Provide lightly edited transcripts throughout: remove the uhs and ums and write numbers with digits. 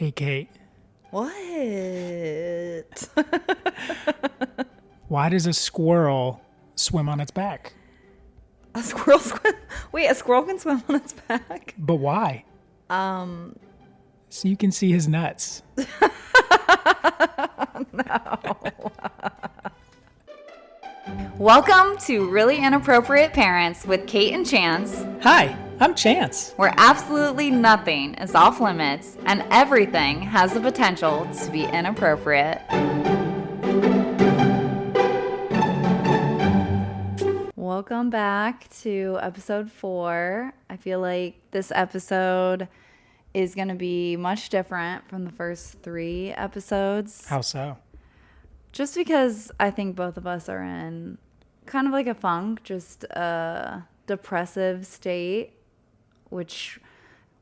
Hey, Kate. What? Why does a squirrel swim on its back? A squirrel swim? Wait, a squirrel can swim on its back? But why? So you can see his nuts. No. Welcome to Really Inappropriate Parents with Kate and Chance, Hi, I'm Chance. where absolutely nothing is off limits and everything has the potential to be inappropriate. Welcome back to episode 4. I feel like this episode is going to be much different from the first 3 episodes. How so? Just because I think both of us are in kind of like a funk, just a depressive state, which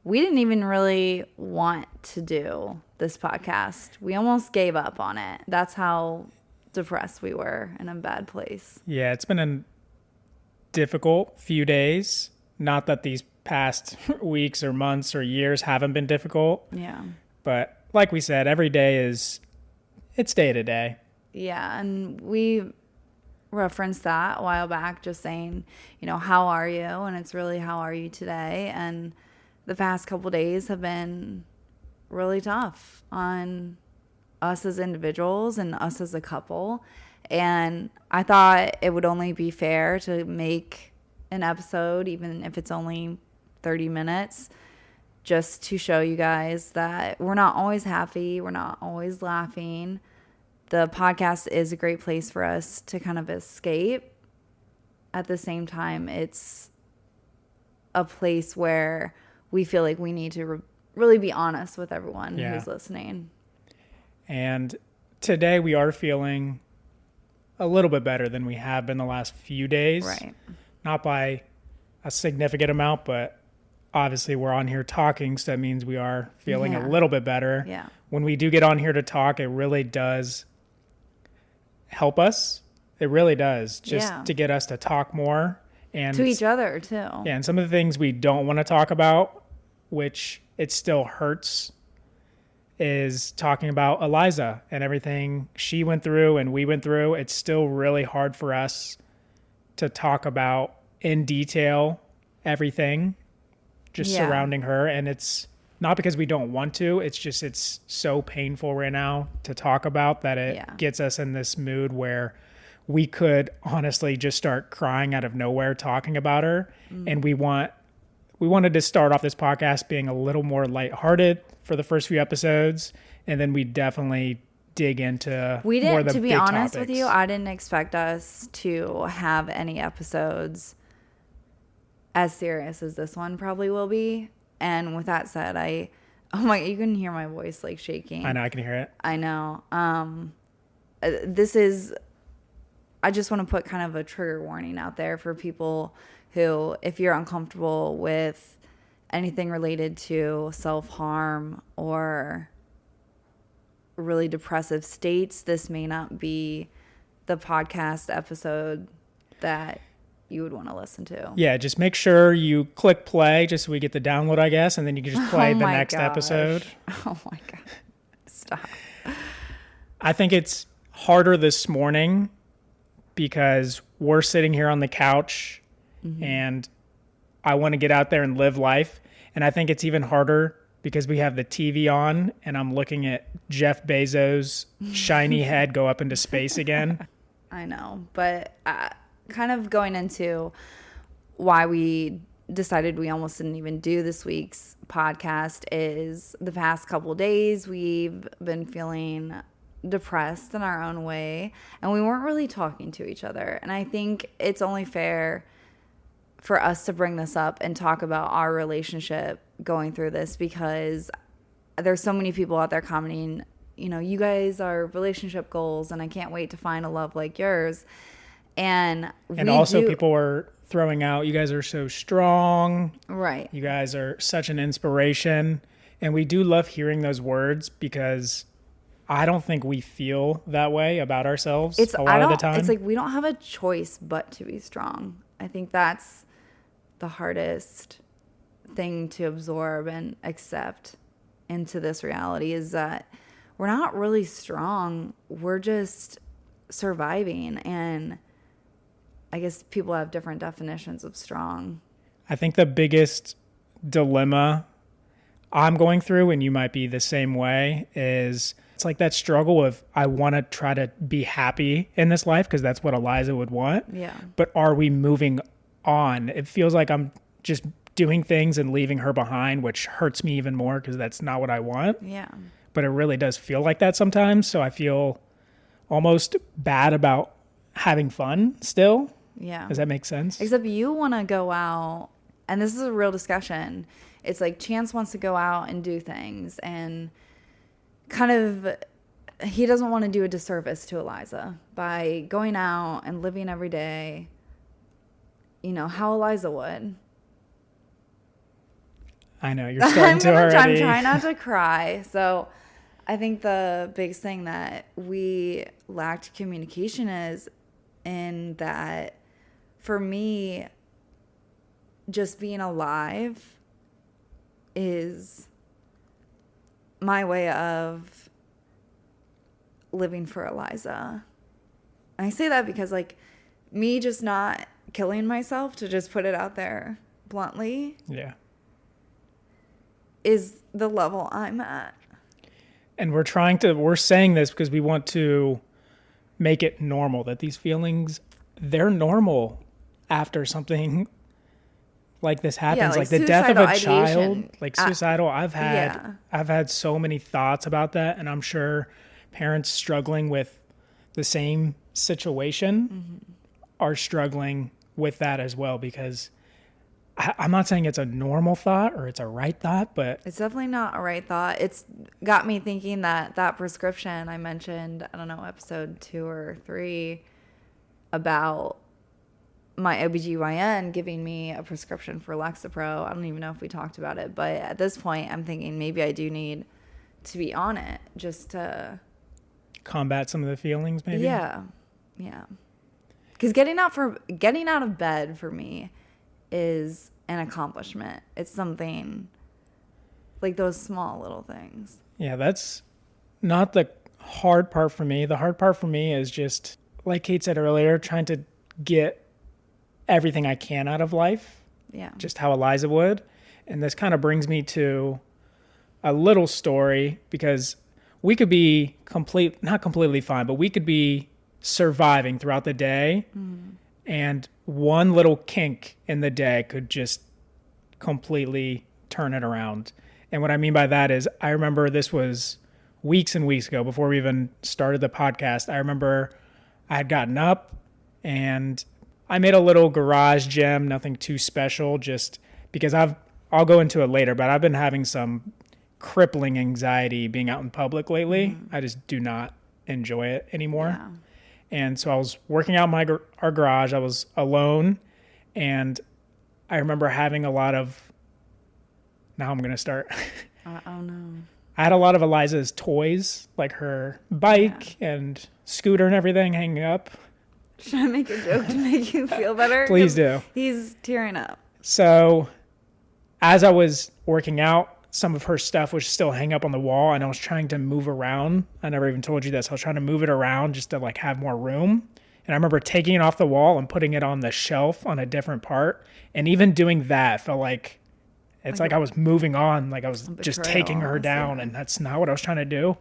we didn't even really want to do this podcast. We almost gave up on it. That's how depressed we were, in a bad place. Yeah, it's been a difficult few days. Not that these past weeks or months or years haven't been difficult. Yeah. But like we said, every day it's day to day. Yeah, and we referenced that a while back, just saying, how are you? And it's really, how are you today? And the past couple days have been really tough on us as individuals and us as a couple. And I thought it would only be fair to make an episode, even if it's only 30 minutes, just to show you guys that we're not always happy. We're not always laughing. The podcast is a great place for us to kind of escape. At the same time, it's a place where we feel like we need to really be honest with everyone who's listening. And today we are feeling a little bit better than we have been the last few days. Right. Not by a significant amount, but obviously we're on here talking, so that means we are feeling a little bit better. Yeah. When we do get on here to talk, it really does help us. It really does, just to get us to talk more. And to each other, too. Yeah, and some of the things we don't want to talk about, which it still hurts, is talking about Eliza and everything she went through and we went through. It's still really hard for us to talk about in detail everything just surrounding her. And it's not because we don't want to. It's just it's so painful right now to talk about that it gets us in this mood where we could honestly just start crying out of nowhere talking about her. And we wanted to start off this podcast being a little more lighthearted for the first few episodes, and then we definitely dig into more of the to be big honest topics. with you, I didn't expect us to have any episodes as serious as this one probably will be. And with that said, you can hear my voice like shaking. I know, I can hear it. I know. I just want to put kind of a trigger warning out there for people who, if you're uncomfortable with anything related to self-harm or really depressive states, this may not be the podcast episode that you would want to listen to. Yeah, just make sure you click play just so we get the download, I guess, and then you can just play the next episode. Oh my God. Stop. I think it's harder this morning because we're sitting here on the couch and I want to get out there and live life. And I think it's even harder because we have the TV on and I'm looking at Jeff Bezos' shiny head go up into space again. I know, but kind of going into why we decided we almost didn't even do this week's podcast is the past couple days we've been feeling depressed in our own way, and we weren't really talking to each other. And I think it's only fair for us to bring this up and talk about our relationship going through this, because there's so many people out there commenting, you guys are relationship goals and I can't wait to find a love like yours. And also people are throwing out, you guys are so strong. Right. You guys are such an inspiration. And we do love hearing those words because I don't think we feel that way about ourselves a lot of the time. It's like we don't have a choice but to be strong. I think that's the hardest thing to absorb and accept into this reality is that we're not really strong. We're just surviving. And I guess people have different definitions of strong. I think the biggest dilemma I'm going through, and you might be the same way, is it's like that struggle of I want to try to be happy in this life because that's what Eliza would want. Yeah. But are we moving on? It feels like I'm just doing things and leaving her behind, which hurts me even more because that's not what I want. Yeah. But it really does feel like that sometimes. So I feel almost bad about having fun still. Yeah. Does that make sense? Except you want to go out, and this is a real discussion. It's like Chance wants to go out and do things, and kind of he doesn't want to do a disservice to Eliza by going out and living every day, you know, how Eliza would. I know, you're starting to already. I'm trying not to cry. So I think the biggest thing that we lacked communication is in that for me, just being alive is my way of living for Eliza. And I say that because, like, me just not killing myself, to just put it out there bluntly, Yeah. is the level I'm at. And we're saying this because we want to make it normal, that these feelings, they're normal after something like this happens, like the death of a child, like suicidal. I've had so many thoughts about that, and I'm sure parents struggling with the same situation are struggling with that as well, because I'm not saying it's a normal thought or it's a right thought, but it's definitely not a right thought. It's got me thinking that prescription I mentioned, I don't know, episode 2 or 3, about my OBGYN giving me a prescription for Lexapro. I don't even know if we talked about it, but at this point I'm thinking maybe I do need to be on it just to combat some of the feelings, maybe. Yeah. Because getting out of bed for me is an accomplishment. It's something like those small little things. Yeah, that's not the hard part for me. The hard part for me is just, like Kate said earlier, trying to get everything I can out of life. Yeah. Just how Eliza would. And this kind of brings me to a little story, because we could be not completely fine, but we could be surviving throughout the day. And one little kink in the day could just completely turn it around. And what I mean by that is, I remember this was weeks and weeks ago before we even started the podcast. I remember I had gotten up and I made a little garage gym, nothing too special, just because I'll go into it later, but I've been having some crippling anxiety being out in public lately. I just do not enjoy it anymore. Yeah. And so I was working out our garage. I was alone, and I remember having a lot of, now I'm going to start. Oh no. I had a lot of Eliza's toys, like her bike and scooter and everything hanging up. Should I make a joke to make you feel better? Please do. He's tearing up. So as I was working out, some of her stuff was still hanging up on the wall, and I was trying to move around. I never even told you this. I was trying to move it around just to like have more room. And I remember taking it off the wall and putting it on the shelf on a different part. And even doing that felt like, it's like I was moving on, like I was just taking her down, and that's not what I was trying to do.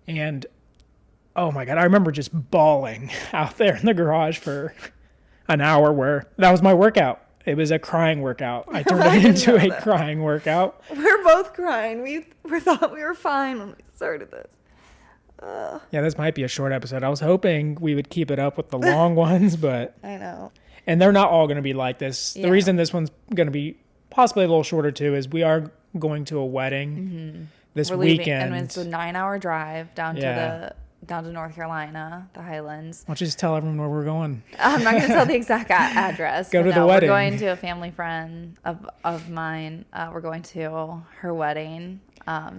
And oh my God, I remember just bawling out there in the garage for an hour, where that was my workout. It was a crying workout. I turned it into a crying workout. We're both crying. We thought we were fine when we started this. Yeah, this might be a short episode. I was hoping we would keep it up with the long ones, but I know. And they're not all going to be like this. Yeah. The reason this one's going to be possibly a little shorter too is we are going to a wedding this weekend. And it's a 9-hour drive down to North Carolina, the Highlands. Why don't you just tell everyone where we're going? I'm not going to tell the exact address. Go to the wedding. We're going to a family friend of mine. We're going to her wedding.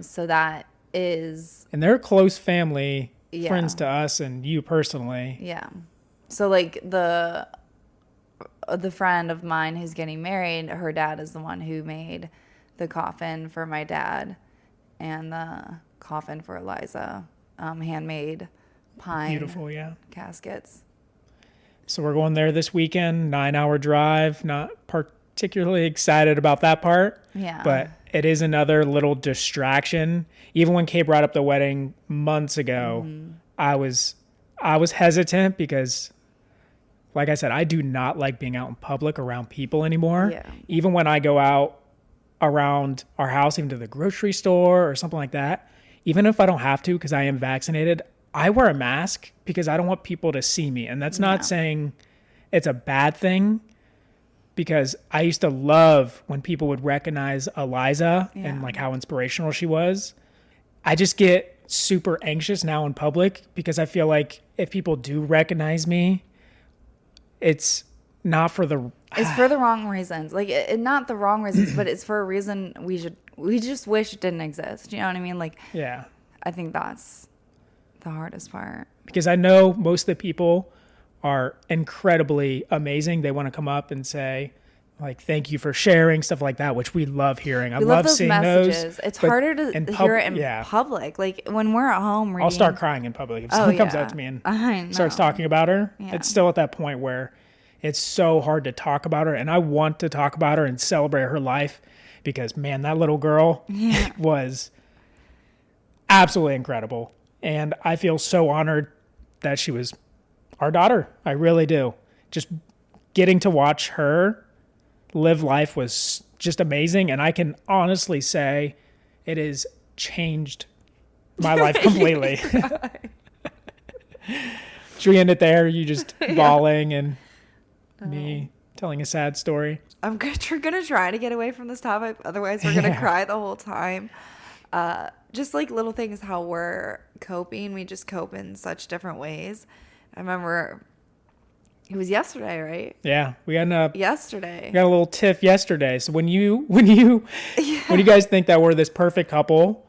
So that is... And they're close family, friends to us and you personally. Yeah. So like the friend of mine who's getting married, her dad is the one who made the coffin for my dad. and the coffin for Eliza, handmade pine Beautiful, yeah. caskets. So we're going there this weekend, 9-hour drive. Not particularly excited about that part. Yeah. But it is another little distraction. Even when Kay brought up the wedding months ago, I was hesitant because, like I said, I do not like being out in public around people anymore. Yeah. Even when I go out around our house, even to the grocery store or something like that, even if I don't have to because I am vaccinated, I wear a mask because I don't want people to see me. And that's not saying it's a bad thing, because I used to love when people would recognize Eliza and like how inspirational she was. I just get super anxious now in public because I feel like if people do recognize me, it's not for the... It's for the wrong reasons. Like, not the wrong reasons, but it's for a reason we just wish it didn't exist. You know what I mean? Like, Yeah. I think that's the hardest part. Because I know most of the people are incredibly amazing. They want to come up and say, like, thank you for sharing, stuff like that, which we love hearing. I love those seeing messages. those. It's harder to hear it in public. Like, when we're at home reading... I'll start crying in public. If someone comes up to me and starts talking about her, it's still at that point where it's so hard to talk about her. And I want to talk about her and celebrate her life because, man, that little girl was absolutely incredible. And I feel so honored that she was our daughter. I really do. Just getting to watch her live life was just amazing. And I can honestly say it has changed my life completely. Should we end it there? You just bawling and me telling a sad story? We're going to try to get away from this topic. Otherwise, we're going to cry the whole time. Just like little things, how we're coping. We just cope in such different ways. I remember it was yesterday, right? Yeah, we got yesterday. We got a little tiff yesterday. So when you guys think that we're this perfect couple,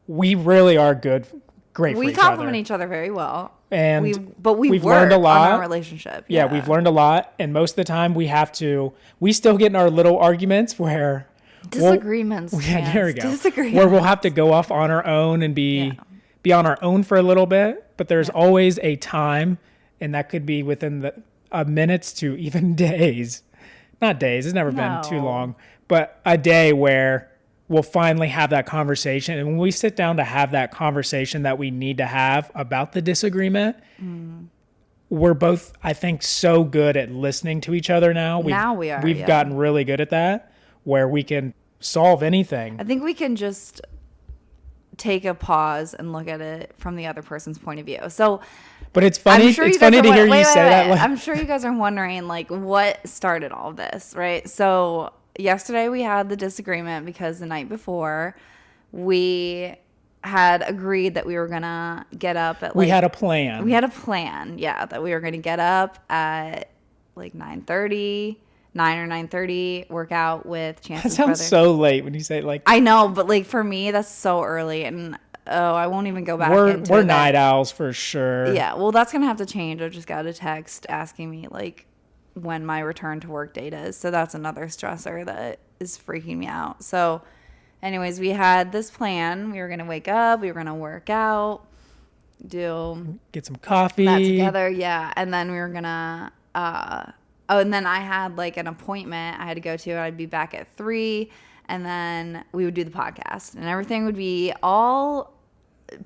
we really are great for each other. We compliment each other very well. And we've learned a lot on our relationship. Yeah, we've learned a lot, and most of the time we still get in our little arguments where disagreements. There we go. Where we'll have to go off on our own and be on our own for a little bit, but there's always a time, and that could be within minutes to even days. Not days, it's never been too long, but a day where we'll finally have that conversation. And when we sit down to have that conversation that we need to have about the disagreement, we're both, I think, so good at listening to each other now. We've gotten really good at that, where we can solve anything. I think we can just take a pause and look at it from the other person's point of view. So, but it's funny. It's funny to hear you say that. Like, I'm sure you guys are wondering, like, what started all this, right? So yesterday we had the disagreement because the night before we had agreed that we were gonna get up at. We had a plan. That we were gonna get up at like 9:30. 9 or 9:30, work out with Chance's brother. That sounds so late when you say it like... I know, but like for me, that's so early. And I won't even go back into We're night owls for sure. Yeah, well, that's going to have to change. I just got a text asking me like when my return to work date is. So that's another stressor that is freaking me out. So anyways, we had this plan. We were going to wake up. We were going to work out. Get some coffee. That together, yeah. And then we were going to... and then I had like an appointment I had to go to. I'd be back at 3, and then we would do the podcast, and everything would be all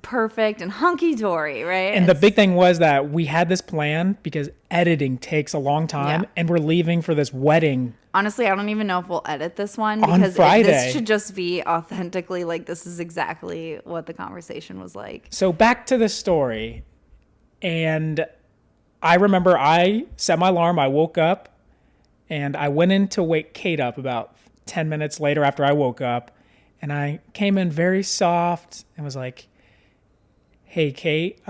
perfect and hunky-dory, right? And the big thing was that we had this plan because editing takes a long time, and we're leaving for this wedding. Honestly, I don't even know if we'll edit this one because on Friday. This should just be authentically like this is exactly what the conversation was like. So back to the story, and I remember I set my alarm. I woke up and I went in to wake Kate up about 10 minutes later after I woke up. And I came in very soft and was like, hey, Kate,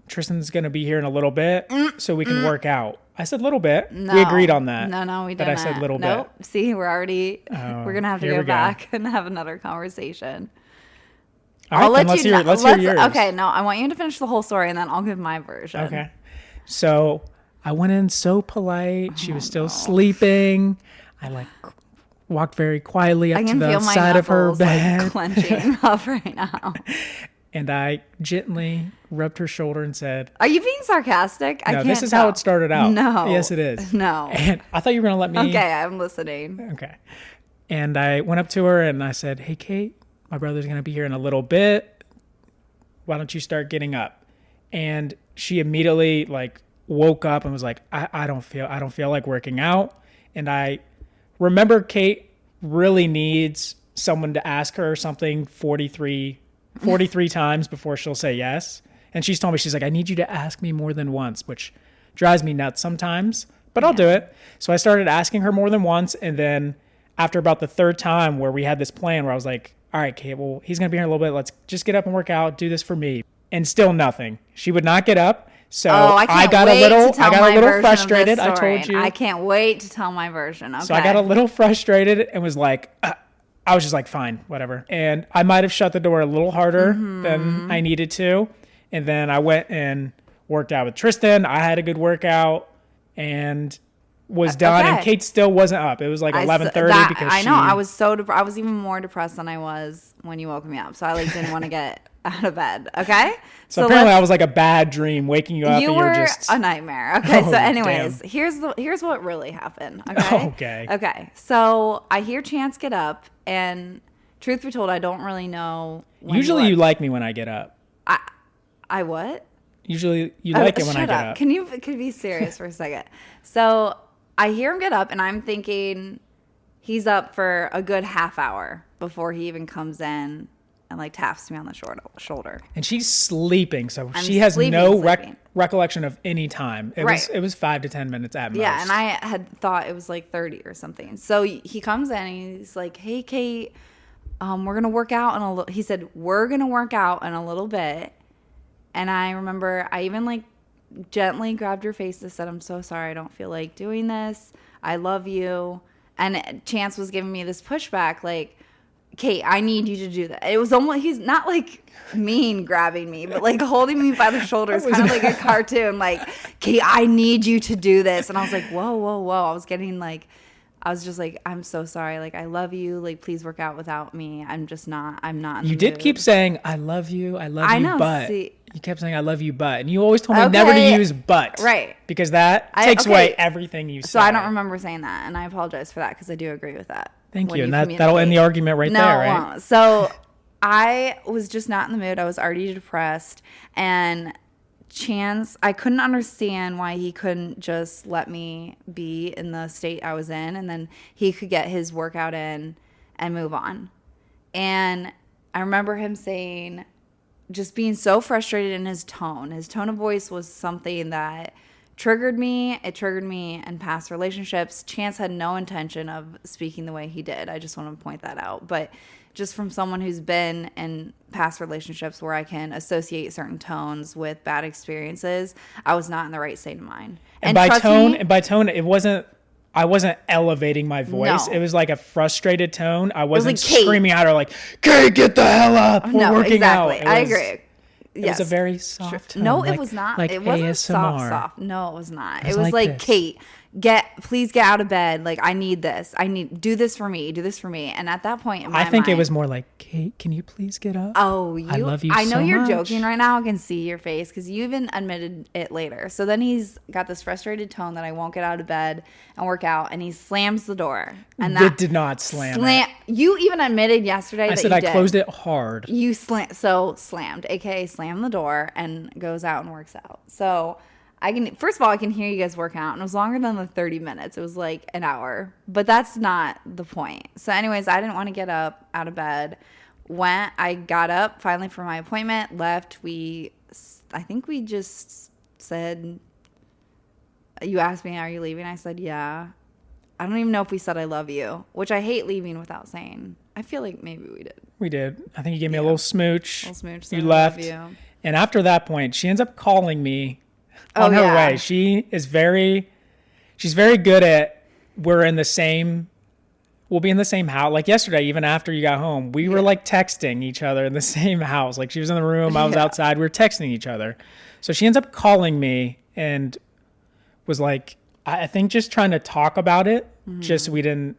Tristan's going to be here in a little bit so we can work out. I said little bit. No, we agreed on that. No, we didn't. But I said little bit. See, we're going to have to go back and have another conversation. All right, let's hear yours. Okay, no, I want you to finish the whole story and then I'll give my version. Okay. So I went in so polite. She was still sleeping. I like walked very quietly I up to can feel the my side of her knuckles bed. like clenching up right now. And I gently rubbed her shoulder and said, Are you being sarcastic? I no, can't this is tell. how it started out. No. Yes, it is. No. And I thought you were going to let me. Okay, I'm listening. Okay. And I went up to her and I said, hey, Kate, my brother's going to be here in a little bit. Why don't you start getting up? And she immediately like woke up and was like, I don't feel like working out. And I remember Kate really needs someone to ask her something 43 times before she'll say yes. And she's told me, she's like, I need you to ask me more than once, which drives me nuts sometimes, but I'll do it. So I started asking her more than once. And then after about the third time where we had this plan where I was like, all right, Kate, well, he's going to be here in a little bit. Let's just get up and work out. Do this for me. And still nothing. She would not get up. So I got a little frustrated. I told you. I can't wait to tell my version. Okay. So I got a little frustrated and was like, I was just like, fine, whatever. And I might have shut the door a little harder than I needed to. And then I went and worked out with Tristan. I had a good workout and was done. And Kate still wasn't up. It was like 11:30 because I know. I was I was even more depressed than I was when you woke me up. So I like didn't want to get out of bed. Okay. So apparently I was like a bad dream waking you up. You and were just a nightmare. Okay. Oh, so anyways, damn. here's what really happened. Okay. Okay. Okay. So I hear Chance get up, and truth be told, I don't really know. Usually you like me when I get up. I what? Usually you like it when I get up. Can you be serious for a second? So I hear him get up, and I'm thinking he's up for a good half hour before he even comes in and like taps me on the shoulder. And she's sleeping, so she has no recollection of any time. It was 5 to 10 minutes at most. Yeah, and I had thought it was like 30 or something. So he comes in and he's like, "Hey, Kate, we're gonna work out in a little." He said, "We're gonna work out in a little bit." And I remember I even like gently grabbed her face and said, "I'm so sorry. I don't feel like doing this. I love you." And Chance was giving me this pushback, like, Kate, I need you to do that. It was almost, he's not like mean grabbing me, but like holding me by the shoulders, kind of like a cartoon, like, Kate, I need you to do this. And I was like, whoa, whoa, whoa. I was just like, I'm so sorry. Like, I love you. Like, please work out without me. I'm not in the mood. You did keep saying, I love you, but. You kept saying, I love you, but. And you always told me never to use but. Right. Because that takes away everything you said. So I don't remember saying that. And I apologize for that because I do agree with that. Thank you. And that'll end the argument right there, right? No, so I was just not in the mood. I was already depressed. And Chance, I couldn't understand why he couldn't just let me be in the state I was in, and then he could get his workout in and move on. And I remember him saying, just being so frustrated in his tone. His tone of voice was something that triggered me. It triggered me in past relationships. Chance had no intention of speaking the way he did. I just want to point that out. But just from someone who's been in past relationships where I can associate certain tones with bad experiences, I was not in the right state of mind. And by tone, it wasn't, I wasn't elevating my voice. No. It was like a frustrated tone. I wasn't like, screaming at her like, Kate, get the hell up. We're working out. I agree. It was a very soft tone. No, it was not. Like it wasn't ASMR. soft. No, it was not. It was like, Kate, please get out of bed. Like, I need this. Do this for me. Do this for me. And at that point in my mind, it was more like, Kate, can you please get up? Oh, I love you I know so you're much. joking right now. I can see your face because you even admitted it later. So then he's got this frustrated tone that I won't get out of bed and work out, and he slams the door. And that it did not slam. You even admitted yesterday that I closed it hard. You slammed, aka slammed the door, and goes out and works out. So first of all, I can hear you guys work out, and it was longer than the 30 minutes. It was like an hour, but that's not the point. So anyways, I didn't want to get up out of bed. I got up finally for my appointment, left. I think we just said, you asked me, are you leaving? I said, yeah. I don't even know if we said I love you, which I hate leaving without saying. I feel like maybe we did. We did. I think you gave me a little smooch. You left. Love you. And after that point, she ends up calling me on her way. She's very good at, we'll be in the same house. Like yesterday, even after you got home, we were like texting each other in the same house. Like she was in the room, I was outside, we were texting each other. So she ends up calling me and was like, I think just trying to talk about it, just so we didn't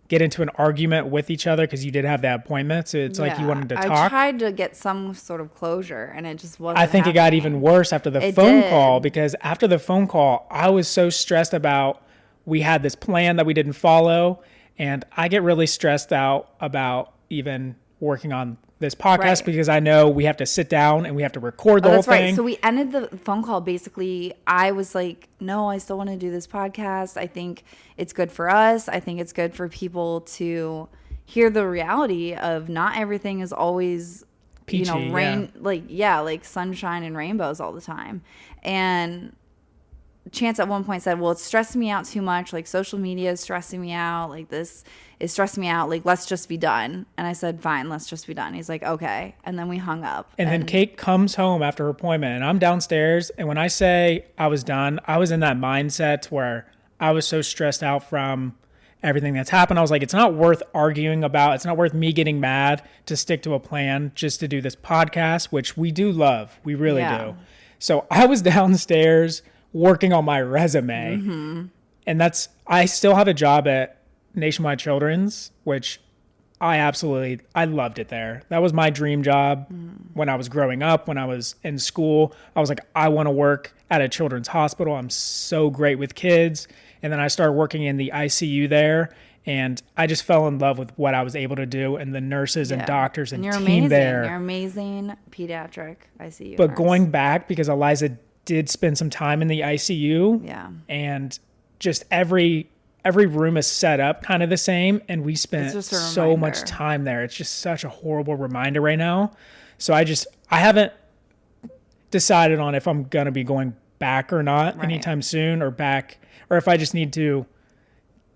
get into an argument with each other because you did have that appointment. So it's like you wanted to talk. I tried to get some sort of closure, and it just wasn't I think it got happening. even worse after the phone call, because after the phone call, I was so stressed about, we had this plan that we didn't follow, and I get really stressed out about even working on this podcast because I know we have to sit down and we have to record the whole thing. Right. So we ended the phone call. Basically, I was like, no, I still want to do this podcast. I think it's good for us. I think it's good for people to hear the reality of not everything is always, peachy, like sunshine and rainbows all the time. And Chance at one point said, well, it's stressing me out too much. Like, social media is stressing me out. Like, this is stressing me out. Like, let's just be done. And I said, fine, let's just be done. He's like, okay. And then we hung up. And then Kate comes home after her appointment, and I'm downstairs. And when I say I was done, I was in that mindset where I was so stressed out from everything that's happened. I was like, it's not worth arguing about. It's not worth me getting mad to stick to a plan just to do this podcast, which we do love. We really do. So I was downstairs working on my resume. And I still have a job at Nationwide Children's, which I loved it there. That was my dream job when I was growing up, when I was in school. I was like, I want to work at a children's hospital. I'm so great with kids. And then I started working in the ICU there, and I just fell in love with what I was able to do, and the nurses and doctors and team there. You're amazing pediatric ICU But nurse. going back, because Eliza did spend some time in the ICU, and just every room is set up kind of the same, and we spent so much time there. It's just such a horrible reminder right now. So I haven't decided on if I'm going to be going back or not anytime soon, or if I just need to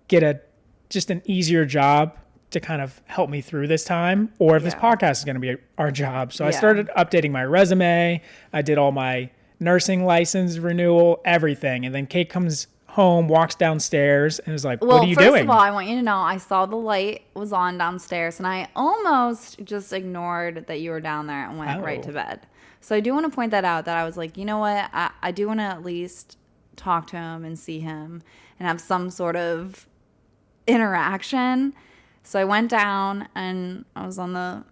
get just an easier job to kind of help me through this time, or if this podcast is going to be our job. So I started updating my resume. I did all my nursing license renewal, everything. And then Kate comes home, walks downstairs, and was like, what are you doing? Well, first of all, I want you to know I saw the light was on downstairs, and I almost just ignored that you were down there and went right to bed. So I do want to point that out, that I was like, you know what? I do want to at least talk to him and see him and have some sort of interaction. So I went down, and I was on the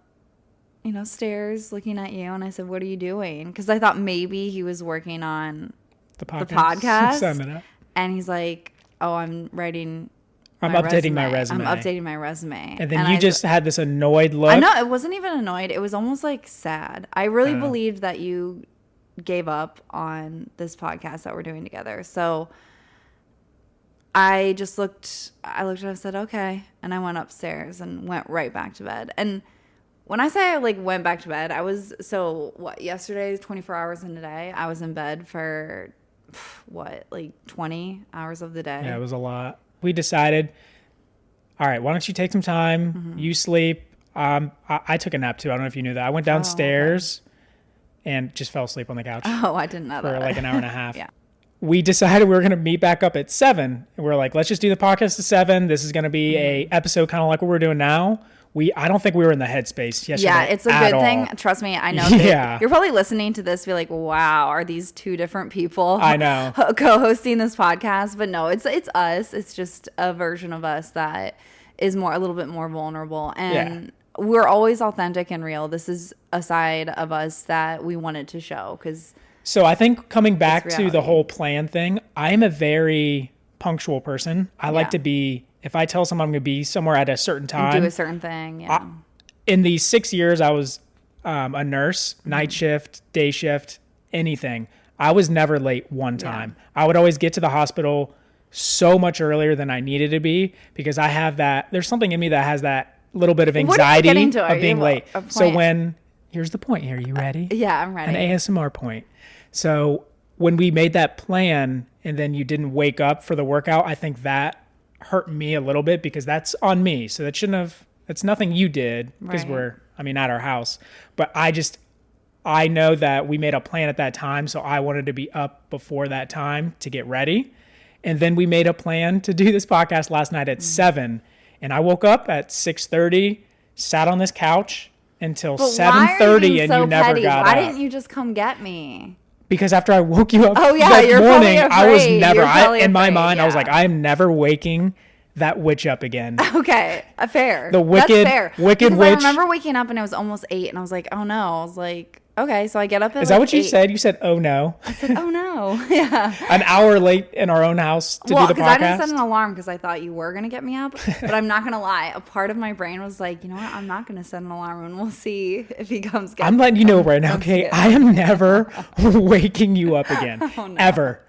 stairs looking at you, and I said, what are you doing? Because I thought maybe he was working on the podcast. And he's like, oh, I'm updating my resume. I'm updating my resume. And then you just had this annoyed look. I know, it wasn't even annoyed. It was almost like sad. I really believed that you gave up on this podcast that we're doing together. So I looked at it and said, okay. And I went upstairs and went right back to bed. And when I say I went back to bed, I was, yesterday, 24 hours in a day, I was in bed for 20 hours of the day. Yeah, it was a lot. We decided, all right, why don't you take some time? You sleep. I took a nap too. I don't know if you knew that. I went downstairs and just fell asleep on the couch. Oh, I didn't know that. For an hour and a half. Yeah. We decided we were going to meet back up at 7. And we're like, let's just do the podcast at 7. This is going to be a episode kind of like what we're doing now. I don't think we were in the headspace yesterday. Yeah, it's a good thing. Trust me, I know. You're probably listening to this, be like, "Wow, are these two different people?" I know. Co-hosting this podcast, but no, it's us. It's just a version of us that is a little bit more vulnerable, and we're always authentic and real. This is a side of us that we wanted to show. So I think coming back to the whole plan thing, I am a very punctual person. I like to be. If I tell someone I'm going to be somewhere at a certain time, do a certain thing. Yeah. In the 6 years I was a nurse, night shift, day shift, anything, I was never late one time. I would always get to the hospital so much earlier than I needed to be, because I have that. There's something in me that has that little bit of anxiety of being late. So here's the point here. You ready? Yeah, I'm ready. An ASMR point. So when we made that plan and then you didn't wake up for the workout, I think that hurt me a little bit, because that's on me. So that's nothing you did, because we're at our house. But I know that we made a plan at that time. So I wanted to be up before that time to get ready. And then we made a plan to do this podcast last night at 7. And I woke up at 6:30, sat on this couch until 7:30, and you never got up. Why didn't you just come get me? Because after I woke you up that morning, afraid. I was never, in my mind, I was like, I'm never waking that witch up again. Okay, fair. The wicked, That's fair. wicked Because witch. I remember waking up and it was almost 8, and I was like, oh no. I was like, okay, so I get up at Is that like what you 8. said? You said, oh no. I said, oh no. Yeah. An hour late in our own house to do the Because I didn't set podcast? an alarm because I thought you were going to get me up. But I'm not going to lie. A part of my brain was like, you know what? I'm not going to set an alarm and we'll see if he comes. I'm letting you know right now, Kate, I am never waking you up again. Oh, no. Ever.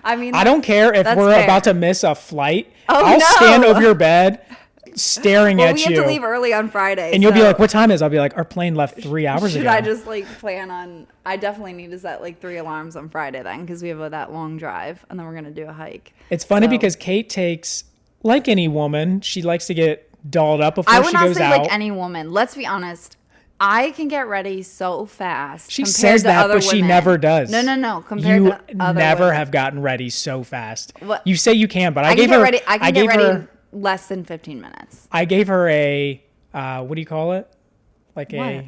I mean, I don't care if that's we're fair. about to miss a flight. Oh, I'll no. stand over your bed staring well, at we you. have to leave early on Friday. And you'll be so like, what time is it? I'll be like, our plane left 3 hours should ago. I just like plan on? I definitely need to set like 3 alarms on Friday then because we have that long drive and then we're going to do a hike. It's funny So- because Kate takes, like any woman, she likes to get dolled up before I would she not goes say out. like any woman. Let's be honest. I can get ready so fast. She compared says to that, other but she women. never does. No. Compared You to other never women. have gotten ready so fast. What? You say you can, but I I gave can get her. ready. I can get gave ready her. in less than 15 minutes. I gave her a. What do you call it? Like What?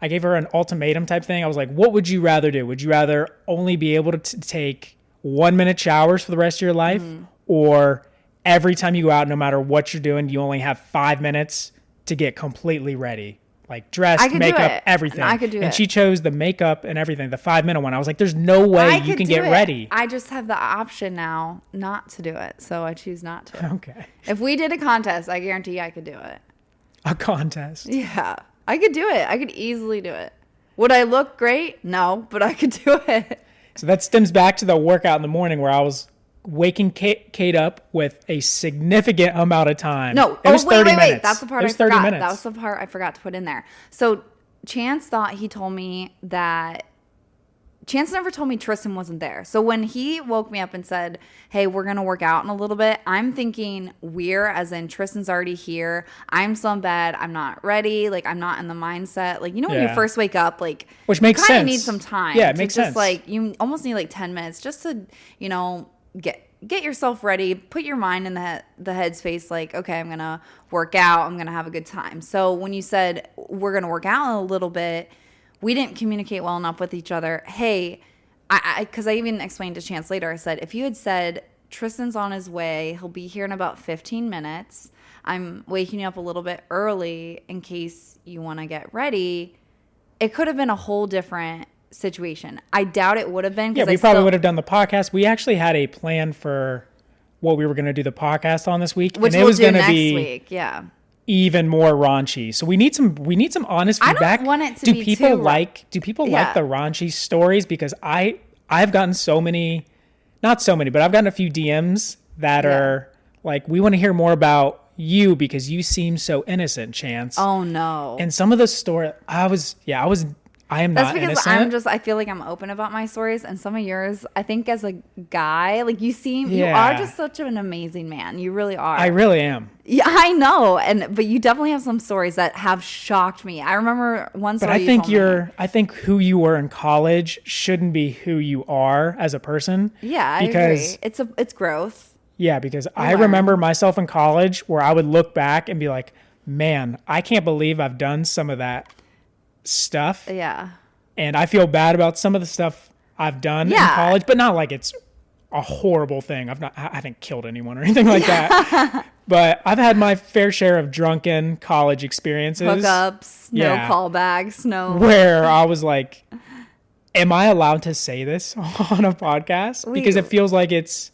I gave her an ultimatum type thing. I was like, "What would you rather do? Would you rather only be able to take 1 minute showers for the rest of your life, or every time you go out, no matter what you're doing, you only have 5 minutes to get completely ready?" Like dressed, I could do makeup, it. everything. I could do and it. she chose the makeup and everything, the 5 minute one. I was like, there's no way I you could can do get it. ready. I just have the option now not to do it, so I choose not to. Okay. If we did a contest, I guarantee I could do it. A contest. Yeah, I could do it. I could easily do it. Would I look great? No, but I could do it. So that stems back to the workout in the morning where I was waking Kate up with a significant amount of time. No, It was 30 wait. minutes. That's the part It I was 30 forgot. minutes. That was the part I forgot to put in there. So Chance thought he told me that Chance never told me Tristan wasn't there. So when he woke me up and said, hey, we're going to work out in a little bit, I'm thinking we're, as in Tristan's already here. I'm still in bed. I'm not ready. Like, I'm not in the mindset. Like, you know, when you Yeah. first wake up, like, Which makes you kind of sense. need some time. Yeah, it to makes just, sense. like, you almost need like 10 minutes just to, you know, get yourself ready, put your mind in the headspace like, okay, I'm going to work out. I'm going to have a good time. So when you said we're going to work out in a little bit, we didn't communicate well enough with each other. Hey, because I even explained to Chance later, I said, if you had said Tristan's on his way, he'll be here in about 15 minutes. I'm waking you up a little bit early in case you want to get ready. It could have been a whole different situation. I doubt it would have been. Yeah, we probably would have done the podcast. We actually had a plan for what we were going to do the podcast on this week, which and it we'll was do going to next be week. Yeah. even more raunchy. So we need some honest I don't feedback. want it to do be people too like Yeah. the raunchy stories? Because I've gotten so many, not so many, but I've gotten a few DMs that are like, we want to hear more about you because you seem so innocent, Chance. Oh no. And some of the story, I am That's not because innocent. I feel like I'm open about my stories, and some of yours, I think as a guy, like you Yeah. are just such an amazing man. You really are. I really am. Yeah, I know. But you definitely have some stories that have shocked me. I remember one story. But I think who you were in college shouldn't be who you are as a person. Yeah, I because agree. It's growth. Yeah, because I learn. remember myself in college where I would look back and be like, man, I can't believe I've done some of that stuff. Yeah. And I feel bad about some of the stuff I've done in Yeah. college, but not like it's a horrible thing. I haven't killed anyone or anything like that. But I've had my fair share of drunken college experiences. Hookups, no Yeah. callbacks, no. Where I was like, am I allowed to say this on a podcast? Because it feels like it's,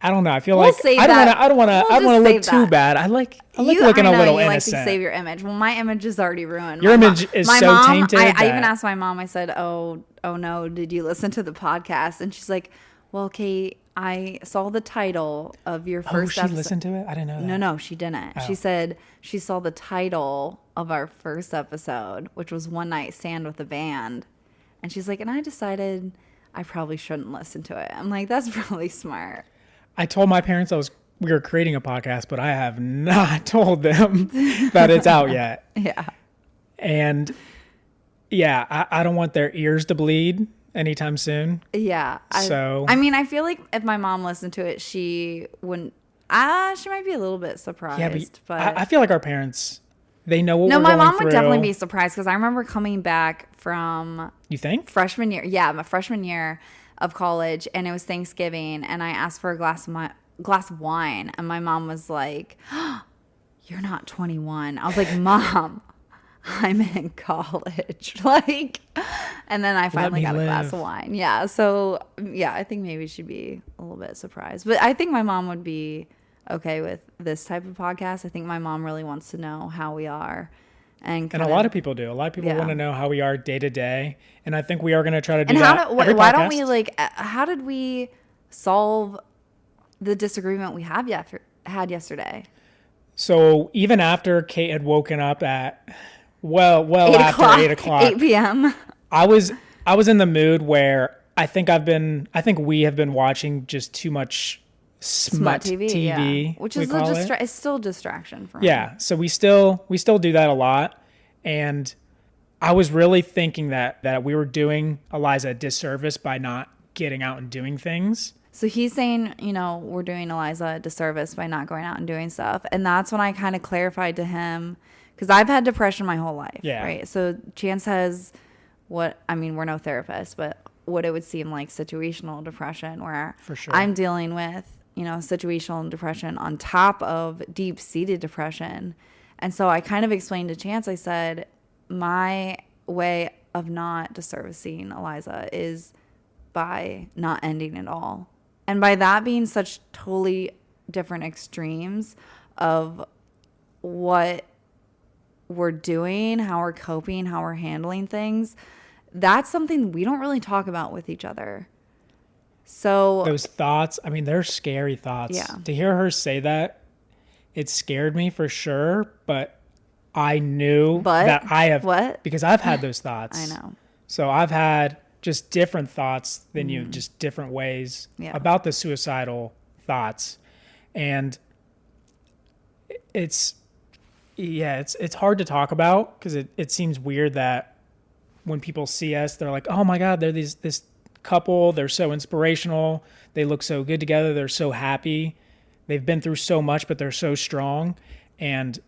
I don't know. I feel We'll like save I that. don't want We'll to just look save too that. bad. I like I looking know a little you innocent. like to save your image. Well, my image is already ruined. Your My image is my so mom, tainted I that- even asked my mom. I said, "Oh no, did you listen to the podcast?" And she's like, "Well, Kate, I saw the title of your Oh, first she episode." listened to it? I didn't know that. No, she didn't. Oh. She said she saw the title of our first episode, which was One Night Stand with a Band. And she's like, and I decided I probably shouldn't listen to it. I'm like, that's really smart. I told my parents we were creating a podcast, but I have not told them that it's out yet. Yeah. And yeah, I don't want their ears to bleed anytime soon. Yeah. I mean, I feel like if my mom listened to it, she wouldn't. She might be a little bit surprised. Yeah, but I feel like our parents, they know what no, we're my going mom through. would definitely be surprised because I remember coming back from You think? freshman year. Yeah, my freshman year of college, and it was Thanksgiving, and I asked for a glass of glass of wine. And my mom was like, oh, you're not 21. I was like, Mom, I'm in college. Like, and then I finally got a glass of wine. Yeah. So, yeah, I think maybe she'd be a little bit surprised. But I think my mom would be okay with this type of podcast. I think my mom really wants to know how we are. And a lot of people do. A lot of people want to know how we are day to day. And I think we are going to try to do and that. Why don't we, like, how did we solve the disagreement we had yesterday? So even after Kate had woken up at, after 8 o'clock. 8 p.m. I was in the mood where I think we have been watching just too much smut TV, yeah. Which is it's still a distraction for me. Yeah, so we still do that a lot, and I was really thinking that we were doing Eliza a disservice by not getting out and doing things. So he's saying, we're doing Eliza a disservice by not going out and doing stuff, and that's when I kind of clarified to him, because I've had depression my whole life, right? So Chance has we're no therapists, but what it would seem like situational depression, where for sure. I'm dealing with situational depression on top of deep-seated depression. And so I kind of explained to Chance, I said, my way of not disservicing Eliza is by not ending it all. And by that being such totally different extremes of what we're doing, how we're coping, how we're handling things, that's something we don't really talk about with each other. So those thoughts, they're scary thoughts. Yeah. To hear her say that, it scared me for sure, but I knew that I have, because I've had those thoughts. I know. So I've had just different thoughts than you, just different ways about the suicidal thoughts. And it's hard to talk about, because it seems weird that when people see us, they're like, oh my God, they're this couple, they're so inspirational, they look so good together, they're so happy, they've been through so much, but they're so strong. And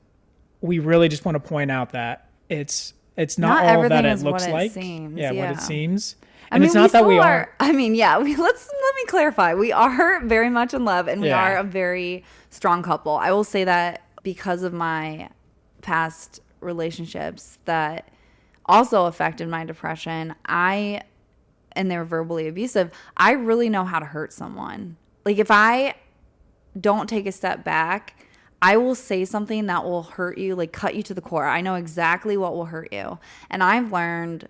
we really just want to point out that it's not all that it looks like. What it seems. And it's not that we are. Let me clarify. We are very much in love, and we are a very strong couple. I will say that because of my past relationships that also affected my depression, and they were verbally abusive, I really know how to hurt someone. Like, if I don't take a step back, I will say something that will hurt you, like cut you to the core. I know exactly what will hurt you. And I've learned,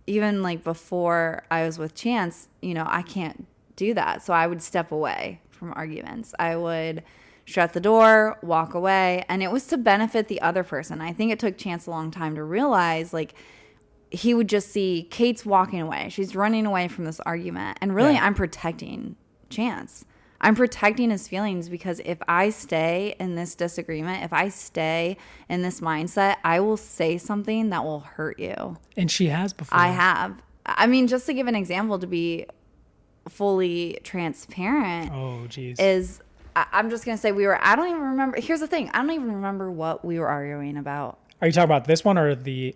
even like before I was with Chance, I can't do that. So I would step away from arguments. I would shut the door, walk away. And it was to benefit the other person. I think it took Chance a long time to realize, like, he would just see Kate's walking away. She's running away from this argument. And really, I'm protecting Chance. I'm protecting his feelings, because if I stay in this disagreement, if I stay in this mindset, I will say something that will hurt you. And she has before. I have. Just to give an example, to be fully transparent. Oh, geez. I'm just going to say I don't even remember. Here's the thing. I don't even remember what we were arguing about. Are you talking about this one or the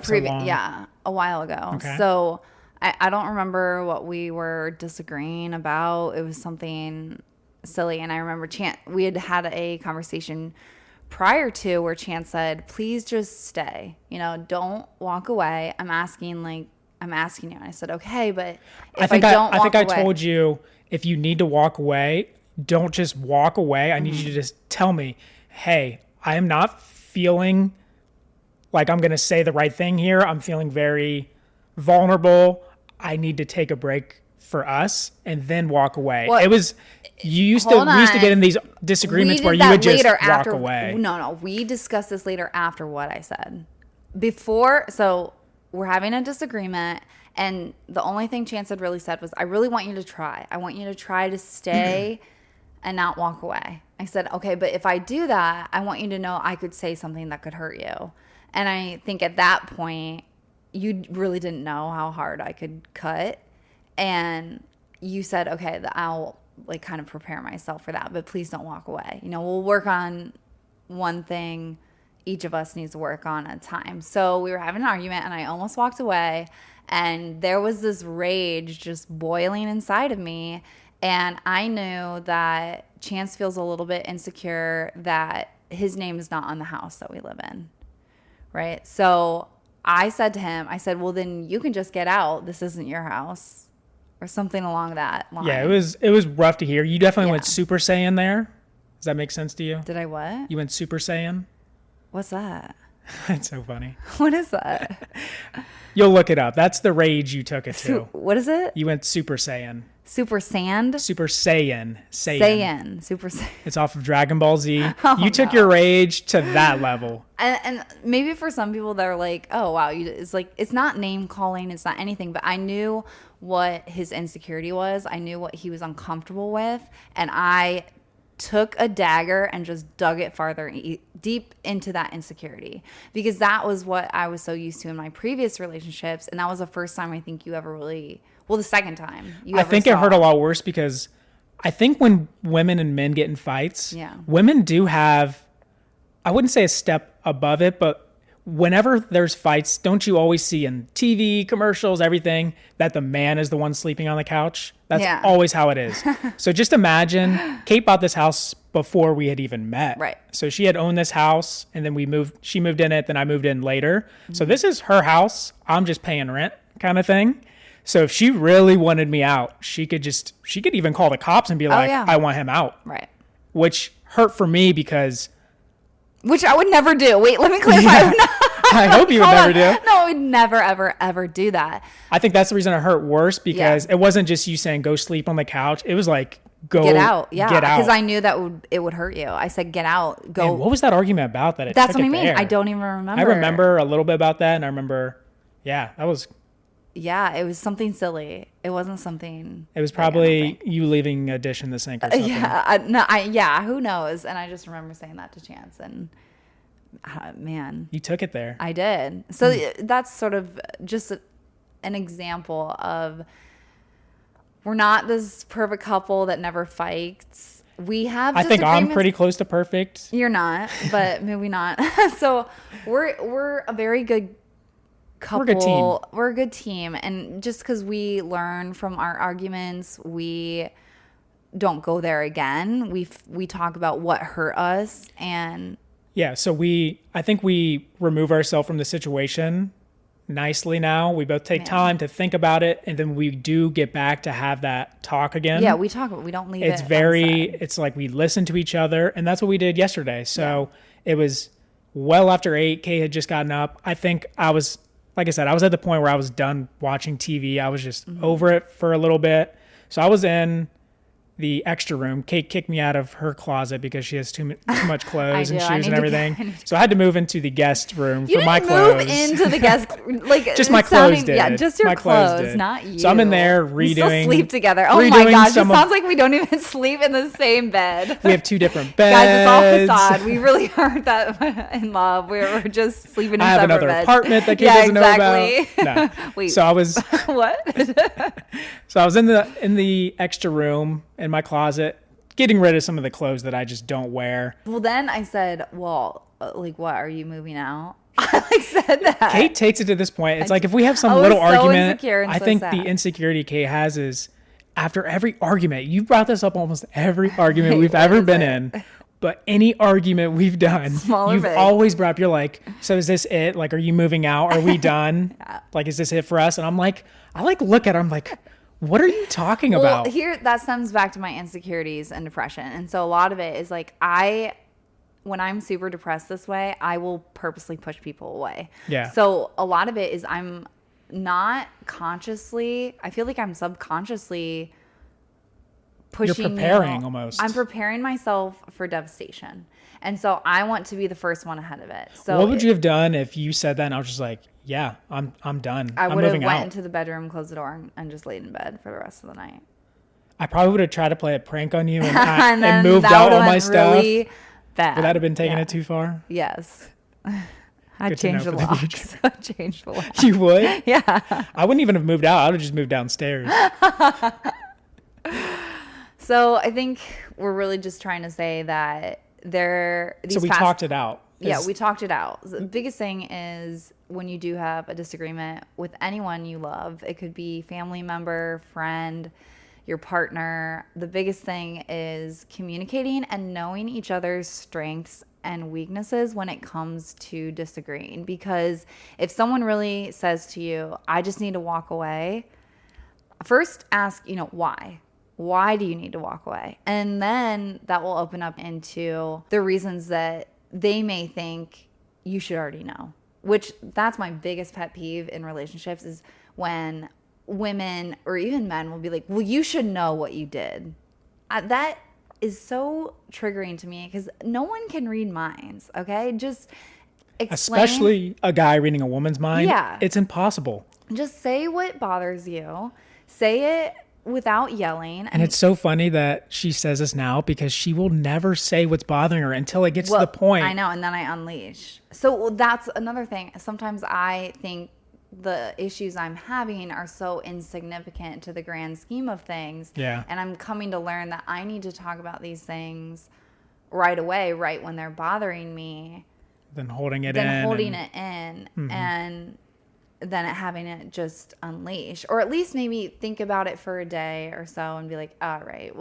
previous? Yeah, a while ago. Okay. So I don't remember what we were disagreeing about. It was something silly, and I remember we had a conversation prior to where Chance said, "Please just stay. Don't walk away. I'm asking you." And I said, "Okay, but if I don't walk away." I think I told you, if you need to walk away, don't just walk away. I need you to just tell me, "Hey, I am not feeling like I'm going to say the right thing here. I'm feeling very vulnerable. I need to take a break for us," and then walk away. Well, we used to get in these disagreements where you would just walk away. No, we discussed this later after what I said. Before, so we're having a disagreement, and the only thing Chance had really said was, "I really want you to try. I want you to try to stay and not walk away." I said, "Okay, but if I do that, I want you to know I could say something that could hurt you." And I think at that point, you really didn't know how hard I could cut. And you said, "Okay, I'll kind of prepare myself for that, but please don't walk away. We'll work on one thing each of us needs to work on at a time." So we were having an argument, and I almost walked away. And there was this rage just boiling inside of me. And I knew that Chance feels a little bit insecure that his name is not on the house that we live in. Right? So I said to him, I said, well, then you can just get out. This isn't your house, or something along that line. Yeah, it was rough to hear. You definitely went Super Saiyan there. Does that make sense to you? Did I what? You went Super Saiyan? What's that? That's so funny. What is that? You'll look it up. That's the rage you took it to. What is it? You went Super Saiyan. Super Sand? Super Saiyan. Saiyan. Super Saiyan. It's off of Dragon Ball Z. You took your rage to that level. And maybe for some people they're like, oh, wow. It's like, it's not name calling. It's not anything. But I knew what his insecurity was. I knew what he was uncomfortable with. And I took a dagger and just dug it farther deep into that insecurity, because that was what I was so used to in my previous relationships. And that was the first time I think you ever really, well, the second time you I ever think saw. it hurt a lot worse, because I think when women and men get in fights, Yeah. women do have, I wouldn't say a step above it, but whenever there's fights, don't you always see in TV, commercials, everything, that the man is the one sleeping on the couch? That's always how it is. So just imagine, Kate bought this house before we had even met. Right. So she had owned this house, and then she moved in it, then I moved in later. So this is her house. I'm just paying rent kind of thing. So if she really wanted me out, she could even call the cops and be like, I want him out. Right. Which hurt for me because... Which I would never do. Wait, let me clarify. Yeah. I hope you would never do. No, I would never, ever, ever do that. I think that's the reason it hurt worse, because it wasn't just you saying go sleep on the couch. It was like, get out. Yeah. Get out. Because I knew that it would hurt you. I said, get out. Go. Man, what was that argument about that? That's what I mean. There? I don't even remember. I remember a little bit about that. And I remember, that was. Yeah, it was something silly. It wasn't something. It was probably you leaving a dish in the sink or something. Who knows? And I just remember saying that to Chance, and man, you took it there. I did. So that's sort of just an example of, we're not this perfect couple that never fights. We have. I think I'm pretty close to perfect. You're not, but maybe not. So we're a very good couple. We're a good team. And just because we learn from our arguments, we don't go there again. We talk about what hurt us, and so I think we remove ourselves from the situation nicely now. We both take time to think about it, and then we do get back to have that talk again. Yeah, we talk. We don't leave it. It's like we listen to each other, and that's what we did yesterday. So it was well after 8. Kay had just gotten up. I think I was, like I said, I was at the point where I was done watching TV. I was just over it for a little bit. So I was in the extra room. Kate kicked me out of her closet because she has too much clothes and shoes and everything. So I had to move into the guest room for my clothes. You didn't move into the guest, like just my clothes did. Yeah, just your clothes, not you. So I'm in there redoing. We still sleep together. Oh my gosh, it sounds like we don't even sleep in the same bed. We have 2 different beds. Guys, it's all facade. We really aren't that in love. We're just sleeping in separate beds. I have another apartment that Kate doesn't know about. No. Wait. So I was what? So I was in the extra room in my closet, getting rid of some of the clothes that I just don't wear. Well, then I said, well, like, what, are you moving out? I said that. Kate takes it to this point. It's like if we have some little argument, I think sad. The insecurity Kate has is after every argument, you brought this up almost every argument we've ever been in, but any argument we've done, you've always brought up, you're like, so is this it? Like, are you moving out? Are we done? Like, is this it for us? And I'm like, I look at her, I'm like, what are you talking about? Well, here, that stems back to my insecurities and depression. And so a lot of it is like, when I'm super depressed this way, I will purposely push people away. Yeah. So a lot of it is I'm not consciously, I feel like I'm subconsciously pushing. You're preparing almost. I'm preparing myself for devastation. And so I want to be the first one ahead of it. So what would you have done if you said that and I was just like, yeah, I'm done. I would have went into the bedroom, closed the door, and just laid in bed for the rest of the night. I probably would have tried to play a prank on you and moved out all my stuff. Really bad. Would that have been taking it too far? Yes. I'd change the locks. I'd change the locks. You would? Yeah. I wouldn't even have moved out. I would have just moved downstairs. So I think we're really just trying to say that So we talked it out. Yeah, we talked it out. The biggest thing is when you do have a disagreement with anyone you love, it could be family member, friend, your partner. The biggest thing is communicating and knowing each other's strengths and weaknesses when it comes to disagreeing. Because if someone really says to you, I just need to walk away, first ask, why? Why do you need to walk away? And then that will open up into the reasons that they may think you should already know. Which that's my biggest pet peeve in relationships is when women or even men will be like, well, you should know what you did. That is so triggering to me because no one can read minds, okay? Just explain. Especially a guy reading a woman's mind. Yeah. It's impossible. Just say what bothers you. Say it without yelling. And it's so funny that she says this now because she will never say what's bothering her until it gets to the point. I know, and then I unleash. So that's another thing. Sometimes I think the issues I'm having are so insignificant to the grand scheme of things. Yeah. And I'm coming to learn that I need to talk about these things right away, right when they're bothering me. Then holding it in. And then having it just unleash, or at least maybe think about it for a day or so and be like, all right,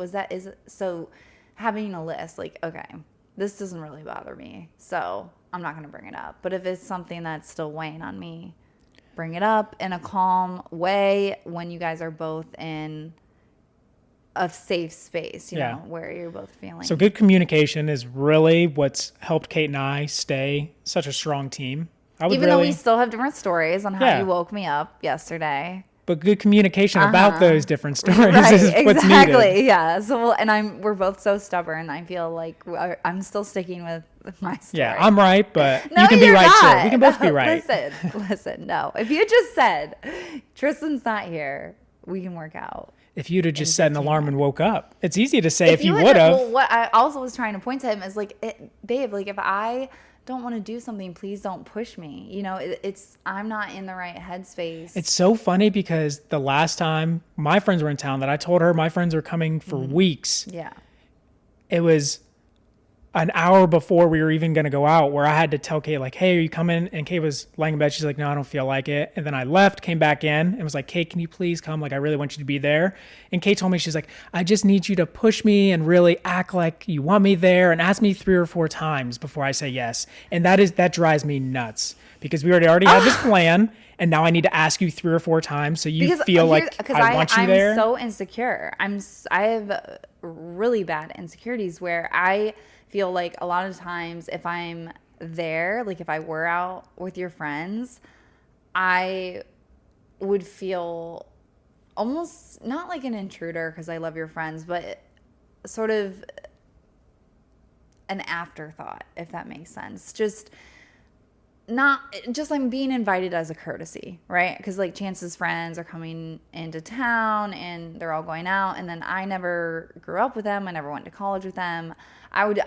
so having a list like, okay, this doesn't really bother me, so I'm not going to bring it up. But if it's something that's still weighing on me, bring it up in a calm way when you guys are both in a safe space, you know, where you're both feeling. So good communication is really what's helped Kate and I stay such a strong team. Even though we still have different stories on how you woke me up yesterday. But good communication about those different stories is what's needed. Exactly, yeah. So, we're both so stubborn. I feel like I'm still sticking with my story. Yeah, I'm right, but no, you can be right not. too. We can both be right. Listen, no. If you just said, Tristan's not here, we can work out. If you'd have just set an alarm and woke up. It's easy to say if you would have. Well, what I also was trying to point to him is babe, if I don't want to do something, please don't push me. I'm not in the right headspace. It's so funny because the last time my friends were in town that I told her my friends were coming for weeks. Yeah. It was an hour before we were even going to go out where I had to tell Kate, like, hey, are you coming? And Kate was laying in bed. She's like, no, I don't feel like it. And then I left, came back in and was like, Kate, can you please come? Like, I really want you to be there. And Kate told me, she's like, I just need you to push me and really act like you want me there and ask me 3 or 4 times before I say yes. And that drives me nuts because we already had this plan. And now I need to ask you 3 or 4 times so you feel like I want you there. I'm so insecure. I have really bad insecurities where I feel like a lot of times if I'm there, like if I were out with your friends, I would feel almost not like an intruder because I love your friends, but sort of an afterthought, if that makes sense. I'm being invited as a courtesy, right? Because Chance's friends are coming into town and they're all going out, and then I never grew up with them. I never went to college with them. And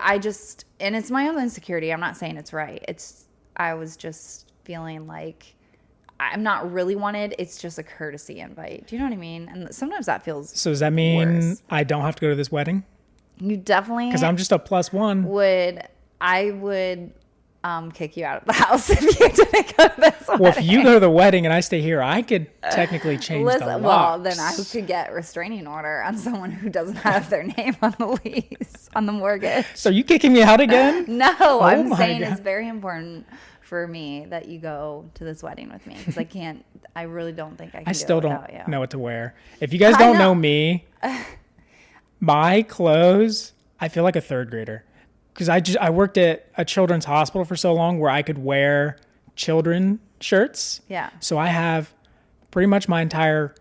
it's my own insecurity. I'm not saying it's right. I was just feeling like I'm not really wanted. It's just a courtesy invite. Do you know what I mean? And sometimes that feels So does that mean worse. I don't have to go to this wedding? You definitely Because I'm just a +1. I would kick you out of the house if you didn't go to this wedding. Well, if you go to the wedding and I stay here, I could technically change the locks. Well, then I could get a restraining order on someone who doesn't have their name on the lease, on the mortgage. So are you kicking me out again? No, I'm saying it's very important for me that you go to this wedding with me because I really don't think I can. I still do it don't without you. know what to wear. If you guys don't know me, my clothes, I feel like a 3rd grader. Because I worked at a children's hospital for so long where I could wear children shirts. Yeah. So I have pretty much my entire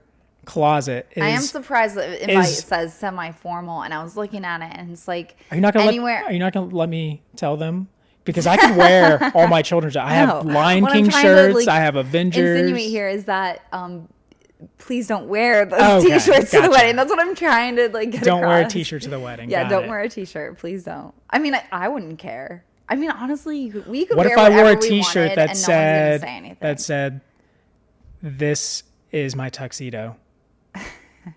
closet. I am surprised that the invite says semi-formal, and I was looking at it, and it's like Are you not gonna let me tell them? Because I could wear all my children's. I have Lion King shirts. I have Avengers. Insinuate here is that please don't wear those t-shirts to the wedding. That's what I'm trying to get Don't across. wear a t-shirt to the wedding. Yeah, don't wear a t-shirt. Please don't. I mean, I wouldn't care. I mean, honestly, we could what wear if I wore a whatever we t-shirt wanted that and no one's gonna say anything. that said, "This is my tuxedo,"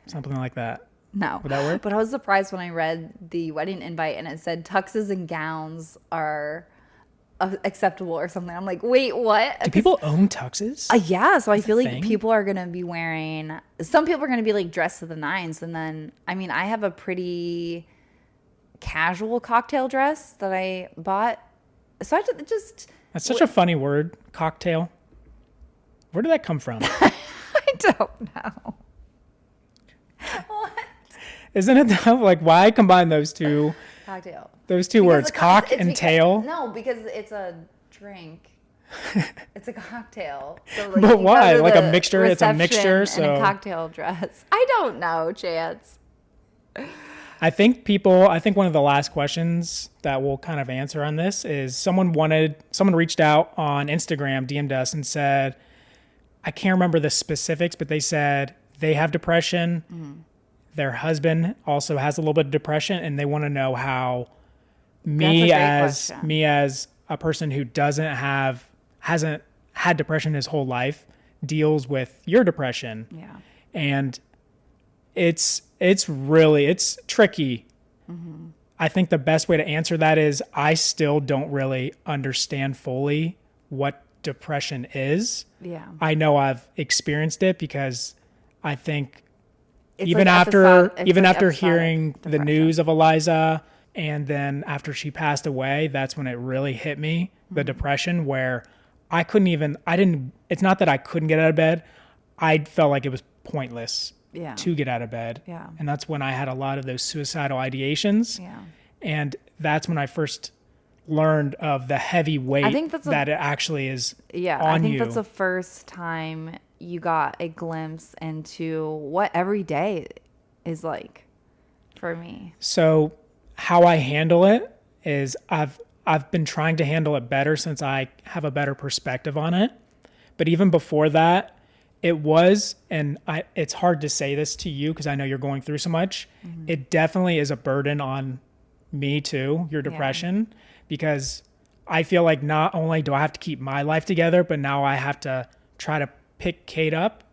something like that? No. Would that work? But I was surprised when I read the wedding invite and it said tuxes and gowns are acceptable or something. I'm like, wait, what? Do people own tuxes? Yeah, so I feel like thing? people are gonna be wearing. Some people are gonna be like dressed to the nines, and then I mean, I have a pretty casual cocktail dress that I bought. So I just That's such a funny word, cocktail. Where did that come from? I don't know. What? Isn't it like why combine those two? Cocktail. Those two words, cock and tail. No, because it's a drink. It's a cocktail. So like, But you why? go to Like a the mixture? It's a mixture. reception So in a cocktail dress. I don't know, Chance. I think one of the last questions that we'll kind of answer on this is someone reached out on Instagram, DM'd us and said, I can't remember the specifics, but they said they have depression. Mm-hmm. Their husband also has a little bit of depression, and they want to know how me as a person who hasn't had depression his whole life deals with your depression. Yeah. And it's tricky. Mm-hmm. I think the best way to answer that is I still don't really understand fully what depression is. Yeah. I know I've experienced it because I think It's even like after hearing the depression. news of Eliza, and then after she passed away, that's when it really hit me, the depression, where it's not that I couldn't get out of bed. I felt like it was pointless to get out of bed. Yeah. And that's when I had a lot of those suicidal ideations. Yeah. And that's when I first learned of the heavy weight that it actually is on you. I think that's the first time you got a glimpse into what every day is like for me. So how I handle it is I've been trying to handle it better since I have a better perspective on it. But even before that, it's hard to say this to you because I know you're going through so much. Mm-hmm. It definitely is a burden on me too, your depression, because I feel like not only do I have to keep my life together, but now I have to try to pick Kate up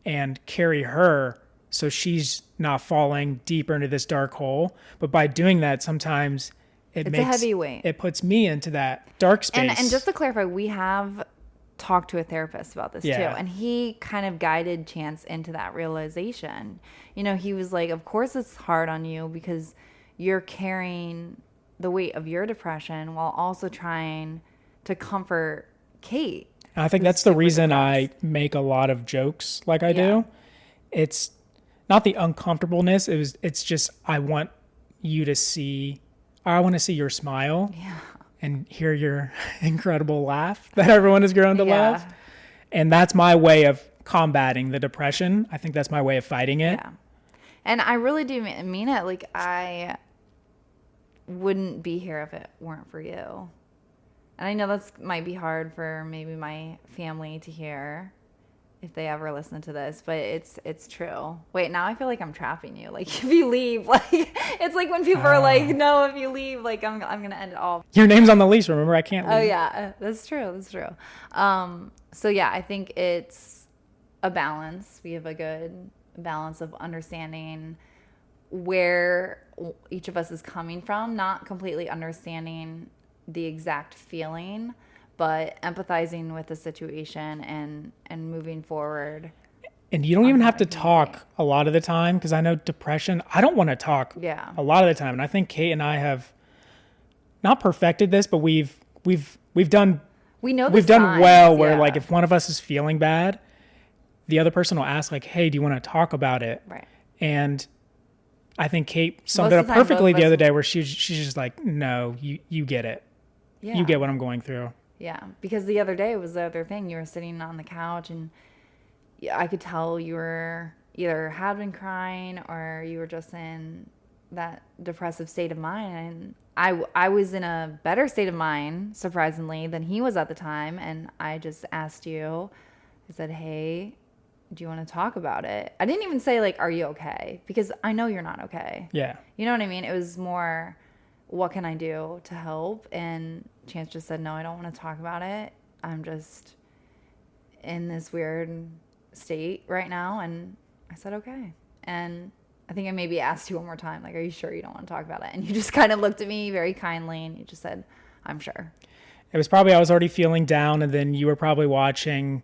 and carry her so she's not falling deeper into this dark hole. But by doing that, sometimes it's a heavy weight. It puts me into that dark space. And just to clarify, we have talked to a therapist about this too, and he kind of guided Chance into that realization. You know, he was like, of course it's hard on you because you're carrying the weight of your depression while also trying to comfort Kate. I think that's the reason I make a lot of jokes like I do. It's not the uncomfortableness. It's just I want to see your smile and hear your incredible laugh that everyone has grown to love. And that's my way of combating the depression. I think that's my way of fighting it. Yeah. And I really do mean it. Like, I wouldn't be here if it weren't for you. And I know that's might be hard for maybe my family to hear if they ever listen to this, but it's true. Wait, now I feel like I'm trapping you. Like, if you leave, like, it's like when people are like, no, if you leave, like, I'm going to end it all. Your name's on the lease, remember? I can't leave. Oh, yeah. That's true. So, yeah, I think it's a balance. We have a good balance of understanding where each of us is coming from, not completely understanding the exact feeling, but empathizing with the situation and moving forward. And you don't even have to talk a lot of the time, because I know depression, I don't want to talk a lot of the time. And I think Kate and I have not perfected this, but we've done well where like if one of us is feeling bad, the other person will ask like, hey, do you want to talk about it? Right. And I think Kate summed it up perfectly the other day where she's just like, no, you get it. Yeah. You get what I'm going through. Yeah, because the other day was the other thing. You were sitting on the couch, and I could tell you were either had been crying or you were just in that depressive state of mind. And I was in a better state of mind, surprisingly, than he was at the time. And I just asked you, I said, hey, do you want to talk about it? I didn't even say, like, are you okay? Because I know you're not okay. Yeah. You know what I mean? It was more, what can I do to help? And Chance just said, no, I don't want to talk about it. I'm just in this weird state right now. And I said, okay. And I think I maybe asked you one more time, like, are you sure you don't want to talk about it? And you just kind of looked at me very kindly and you just said, I'm sure. It was probably I was already feeling down, and then you were probably watching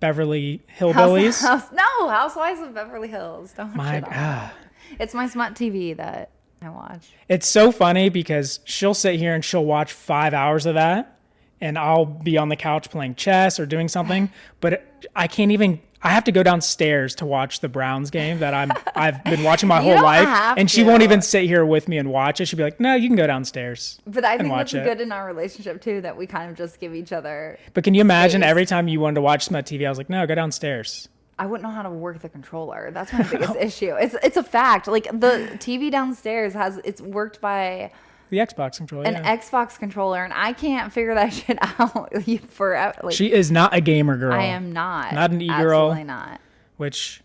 Beverly Hillbillies. Housewives of Beverly Hills. Don't My shit on God. it. It's my smart TV that I watch. It's so funny because she'll sit here and she'll watch 5 hours of that, and I'll be on the couch playing chess or doing something, but I can't even. I have to go downstairs to watch the Browns game that I've been watching my whole life, and she won't even sit here with me and watch it. She'll be like, "No, you can go downstairs." But I think watch that's it. good in our relationship too, that we kind of just give each other. But can you imagine space. every time you wanted to watch some TV, I was like, "No, go downstairs." I wouldn't know how to work the controller. That's my biggest issue. It's a fact. Like the TV downstairs it's worked by The Xbox controller. an Xbox controller, and I can't figure that shit out forever. Like, She is not a gamer girl. I am not. Not an e-girl. Absolutely not. Which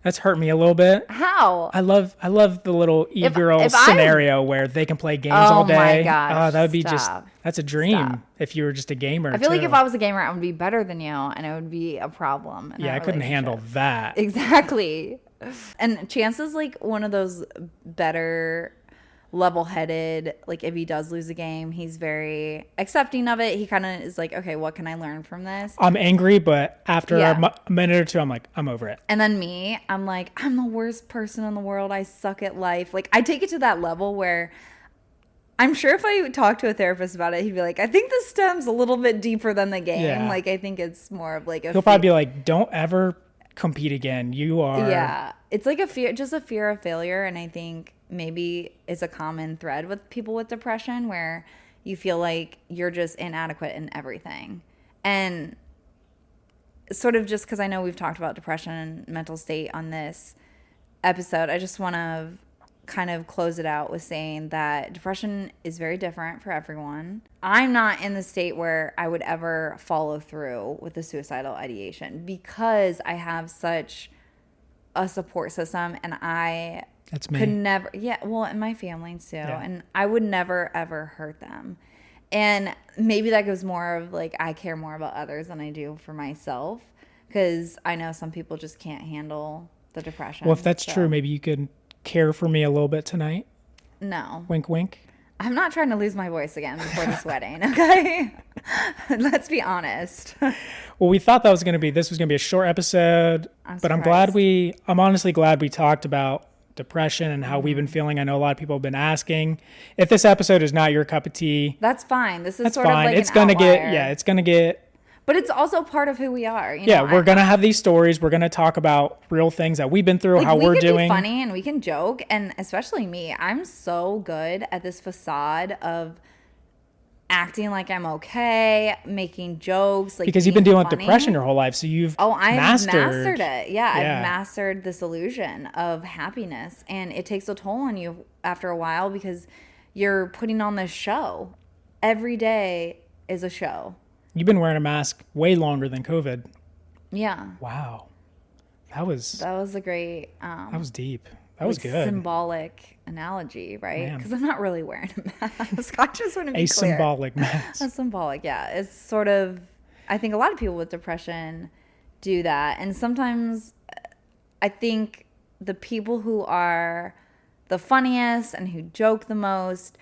that's hurt me a little bit. How? I love the little e-girl scenario where they can play games all day. Oh my gosh, Oh, that would be stop. that's a dream Stop. if you were just a gamer. I feel like too. if I was a gamer, I would be better than you, and it would be a problem. In Yeah, I that couldn't handle relationship. that. Exactly. And Chance is like one of those better level-headed, like if he does lose a game, he's very accepting of it. He kind of is like, okay, what can I learn from this? I'm angry, but after Yeah. a minute or two, I'm like, I'm over it. And then me, I'm like, I'm the worst person in the world. I suck at life. Like I take it to that level where I'm sure if I talk to a therapist about it, he'd be like, I think this stems a little bit deeper than the game. Yeah. Like I think it's more of like He'll probably be like, don't ever compete again. You are. Yeah. It's like just a fear of failure. And I think maybe it's a common thread with people with depression where you feel like you're just inadequate in everything. And sort of just because I know we've talked about depression and mental state on this episode, I just want to kind of close it out with saying that depression is very different for everyone. I'm not in the state where I would ever follow through with the suicidal ideation because I have such a support system, and I That's me. could never, and my family too, and I would never ever hurt them. And maybe that goes more of like I care more about others than I do for myself, because I know some people just can't handle the depression. Well, if that's true, maybe you could care for me a little bit tonight. No, Wink, wink. I'm not trying to lose my voice again before this wedding. Okay, let's be honest. Well, we thought this was going to be a short episode, but I'm honestly glad we talked about depression and how we've been feeling. I know a lot of people have been asking. If this episode is not your cup of tea, That's fine. This is that's sort fine. of like It's an gonna outlier. it's gonna get. But it's also part of who we are. You know, We're gonna have these stories. We're gonna talk about real things that we've been through, like, how we we're can doing. be funny and we can joke, and especially me, I'm so good at this facade of acting like I'm okay, making jokes, like Because you've been dealing with funny. depression your whole life, so you've I've mastered it. Yeah, I've mastered this illusion of happiness, and it takes a toll on you after a while because you're putting on this show. Every day is a show. You've been wearing a mask way longer than COVID. Yeah. Wow, that was a great that was deep. That was like good. symbolic analogy, right? Man. Because I'm not really wearing a mask. I just want to be A clear. symbolic mask. A symbolic, yeah. It's sort of, I think a lot of people with depression do that. And sometimes I think the people who are the funniest and who joke the most,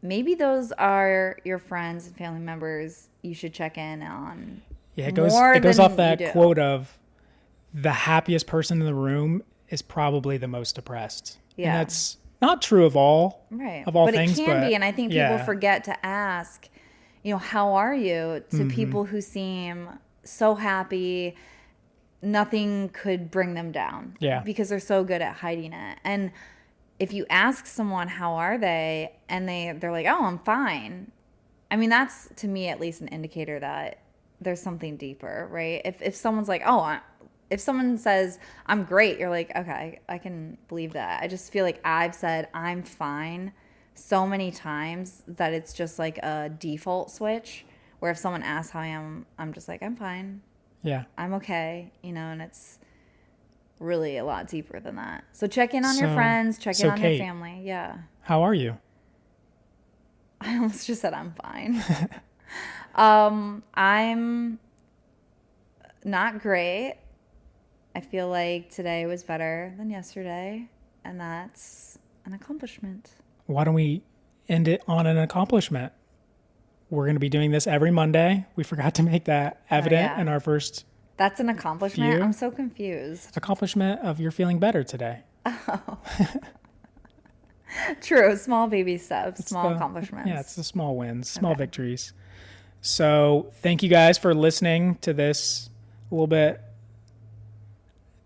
maybe those are your friends and family members you should check in on. Yeah, it goes off that quote of the happiest person in the room is probably the most depressed. Yeah. And that's not true of all Right. of all but things. It can be, and I think people yeah. forget to ask, how are you to people who seem so happy, nothing could bring them down. Yeah. Because they're so good at hiding it. And if you ask someone how are they, and they're like, oh, I'm fine. I mean, that's to me at least an indicator that there's something deeper, right? If someone's like, if someone says I'm great, you're like, okay, I can believe that. I just feel like I've said I'm fine so many times that it's just like a default switch where if someone asks how I am, I'm just like, I'm fine. Yeah. I'm okay, and it's really a lot deeper than that. So check in on your friends, check in on Kate, your family. Yeah. How are you? I almost just said I'm fine. I'm not great. I feel like today was better than yesterday, and that's an accomplishment. Why don't we end it on an accomplishment? we're going to be doing this every Monday. We forgot to make that evident yeah. in our first That's an accomplishment. few. I'm so confused. Accomplishment of you're feeling better today. True. Small baby steps, small accomplishments. Yeah, it's the small wins, small victories. So thank you guys for listening to this a little bit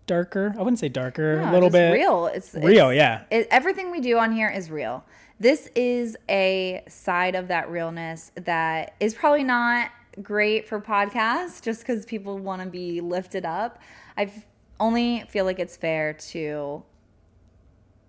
darker. I wouldn't say darker, a little bit real. real, yeah. Everything we do on here is real. This is a side of that realness that is probably not great for podcasts just because people want to be lifted up. I only feel like it's fair to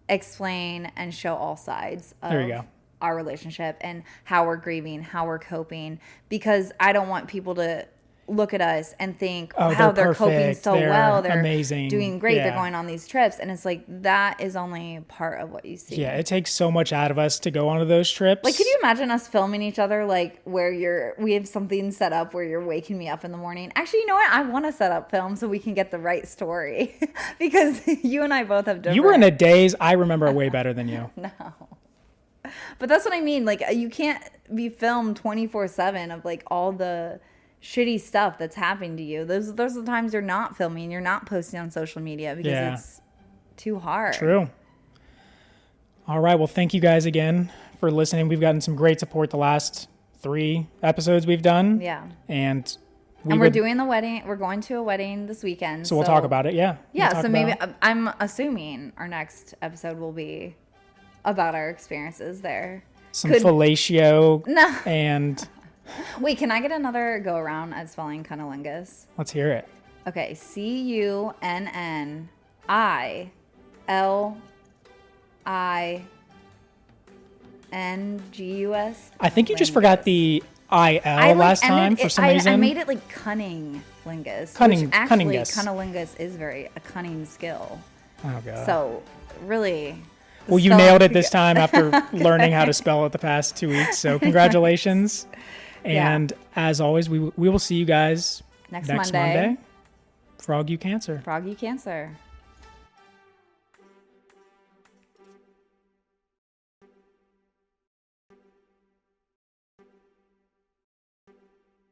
explain and show all sides of our relationship and how we're grieving, how we're coping, because I don't want people to look at us and think, wow, they're coping so well. They're amazing. Doing great. Yeah. They're going on these trips. And it's like, that is only part of what you see. Yeah, it takes so much out of us to go onto those trips. Like, can you imagine us filming each other, like, where we have something set up where you're waking me up in the morning? Actually, you know what? I want to set up film so we can get the right story because you and I both have different. You were in a daze. I remember way better than you. No. But that's what I mean. Like, you can't be filmed 24/7 of, like, all the shitty stuff that's happening to you. Those are the times you're not filming, you're not posting on social media because it's too hard. True. All right. Well, thank you guys again for listening. We've gotten some great support the last 3 episodes we've done. Yeah. And we're doing the wedding. We're going to a wedding this weekend. So we'll talk about it. Yeah. Yeah. So maybe I'm assuming our next episode will be about our experiences there. Some fellatio. No. And wait, can I get another go around at spelling cunnilingus? Let's hear it. Okay, CUNNILINGUS. I think you just forgot the IL last time for some reason. I made it like cunnilingus. Cunnilingus is a cunning skill. Oh god. So really. Well, you nailed it this time after learning how to spell it the past 2 weeks. So congratulations. And as always, we will see you guys next Monday. Frog You Cancer. Frog You Cancer.